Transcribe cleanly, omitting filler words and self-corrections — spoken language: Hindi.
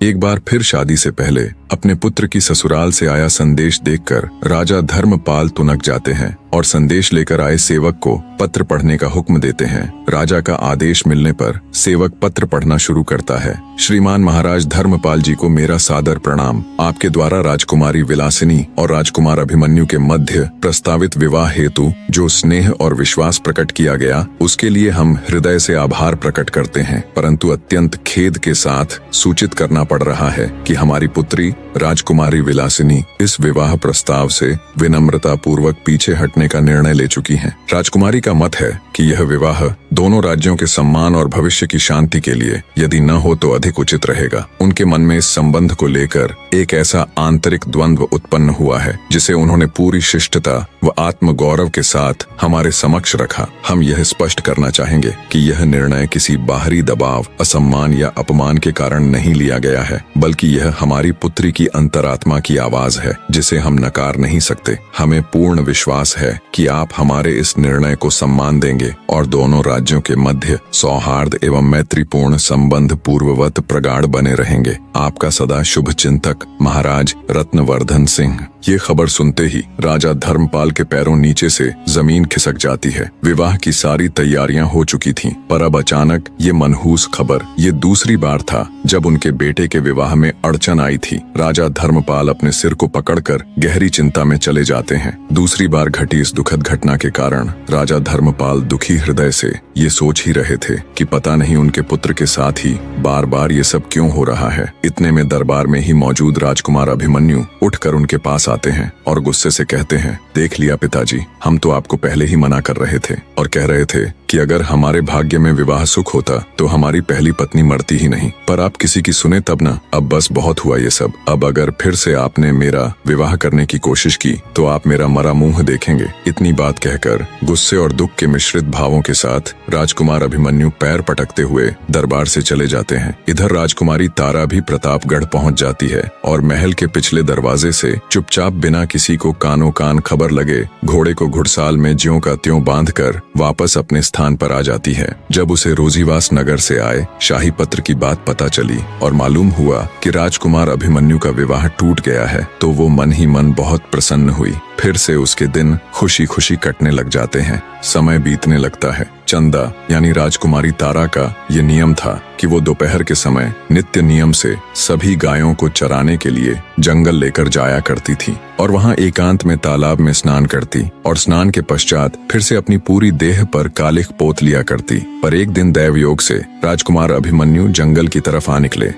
एक बार फिर शादी से पहले अपने पुत्र की ससुराल से आया संदेश देखकर राजा धर्मपाल तुनक जाते हैं और संदेश लेकर आए सेवक को पत्र पढ़ने का हुक्म देते हैं। राजा का आदेश मिलने पर सेवक पत्र पढ़ना शुरू करता है। श्रीमान महाराज धर्मपाल जी को मेरा सादर प्रणाम। आपके द्वारा राजकुमारी विलासिनी और राजकुमार अभिमन्यु के मध्य प्रस्तावित विवाह हेतु जो स्नेह और विश्वास प्रकट किया गया, उसके लिए हम हृदय से आभार प्रकट करते हैं, परंतु अत्यंत खेद के साथ सूचित करना पड़ रहा है कि हमारी पुत्री राजकुमारी विलासिनी इस विवाह प्रस्ताव से विनम्रता पूर्वक पीछे हटने का निर्णय ले चुकी हैं। राजकुमारी का मत है कि यह विवाह दोनों राज्यों के सम्मान और भविष्य की शांति के लिए यदि न हो तो अधिक उचित रहेगा। उनके मन में इस संबंध को लेकर एक ऐसा आंतरिक द्वंद्व उत्पन्न हुआ है जिसे उन्होंने पूरी शिष्टता व आत्मगौरव के साथ हमारे समक्ष रखा। हम यह स्पष्ट करना चाहेंगे कि यह निर्णय किसी बाहरी दबाव, असम्मान या अपमान के कारण नहीं लिया गया है, बल्कि यह हमारी पुत्री की अंतरात्मा की आवाज है जिसे हम नकार नहीं सकते। हमें पूर्ण विश्वास है कि आप हमारे इस निर्णय को सम्मान देंगे और दोनों राज्यों के मध्य सौहार्द एवं मैत्रीपूर्ण संबंध पूर्ववत प्रगाढ़ बने रहेंगे। आपका सदा शुभ चिंतक महाराज रत्नवर्धन सिंह। ये खबर सुनते ही राजा धर्मपाल के पैरों नीचे से जमीन खिसक जाती है। विवाह की सारी तैयारियां हो चुकी थीं, पर अब अचानक ये मनहूस खबर। ये दूसरी बार था जब उनके बेटे के विवाह में अड़चन आई थी। राजा धर्मपाल अपने सिर को पकड़कर गहरी चिंता में चले जाते हैं। दूसरी बार घटी इस दुखद घटना के कारण राजा धर्मपाल दुखी हृदय से ये सोच ही रहे थे कि पता नहीं उनके पुत्र के साथ ही बार बार ये सब क्यों हो रहा है। इतने में दरबार में ही मौजूद राजकुमार अभिमन्यु उठकर उनके पास आते हैं और गुस्से से कहते हैं, देख लिया पिताजी, हम तो आपको पहले ही मना कर रहे थे और कह रहे थे कि अगर हमारे भाग्य में विवाह सुख होता तो हमारी पहली पत्नी मरती ही नहीं, पर आप किसी की सुने तब ना। अब बस बहुत हुआ ये सब। अब अगर फिर से आपने मेरा विवाह करने की कोशिश की तो आप मेरा मरा मुंह देखेंगे। इतनी बात कहकर गुस्से और दुख के मिश्रित भावों के साथ राजकुमार अभिमन्यु पैर पटकते हुए दरबार से चले जाते हैं। इधर राजकुमारी तारा भी प्रतापगढ़ पहुंच जाती है और महल के पिछले दरवाजे से चुपचाप बिना किसी को कानों कान खबर लगे घोड़े को घुड़साल में ज्यों का त्यों बांधकर वापस अपने स्थान पर आ जाती है। जब उसे रोजीवास नगर से आए शाही पत्र की बात पता चली और मालूम हुआ कि राजकुमार अभिमन्यु का विवाह टूट गया है तो वो मन ही मन बहुत प्रसन्न हुई। फिर से उसके दिन खुशी खुशी कटने लग जाते हैं। समय बीतने लगता है। चंदा यानी राजकुमारी तारा का ये नियम था कि वो दोपहर के समय नित्य नियम से सभी गायों को चराने के लिए जंगल लेकर जाया करती थी और वहाँ एकांत में तालाब में स्नान करती और स्नान के पश्चात फिर से अपनी पूरी देह पर कालिख पोत लिया करती। पर एक दिन दैव योग से राजकुमार अभिमन्यु जंगल की तरफ आ निकले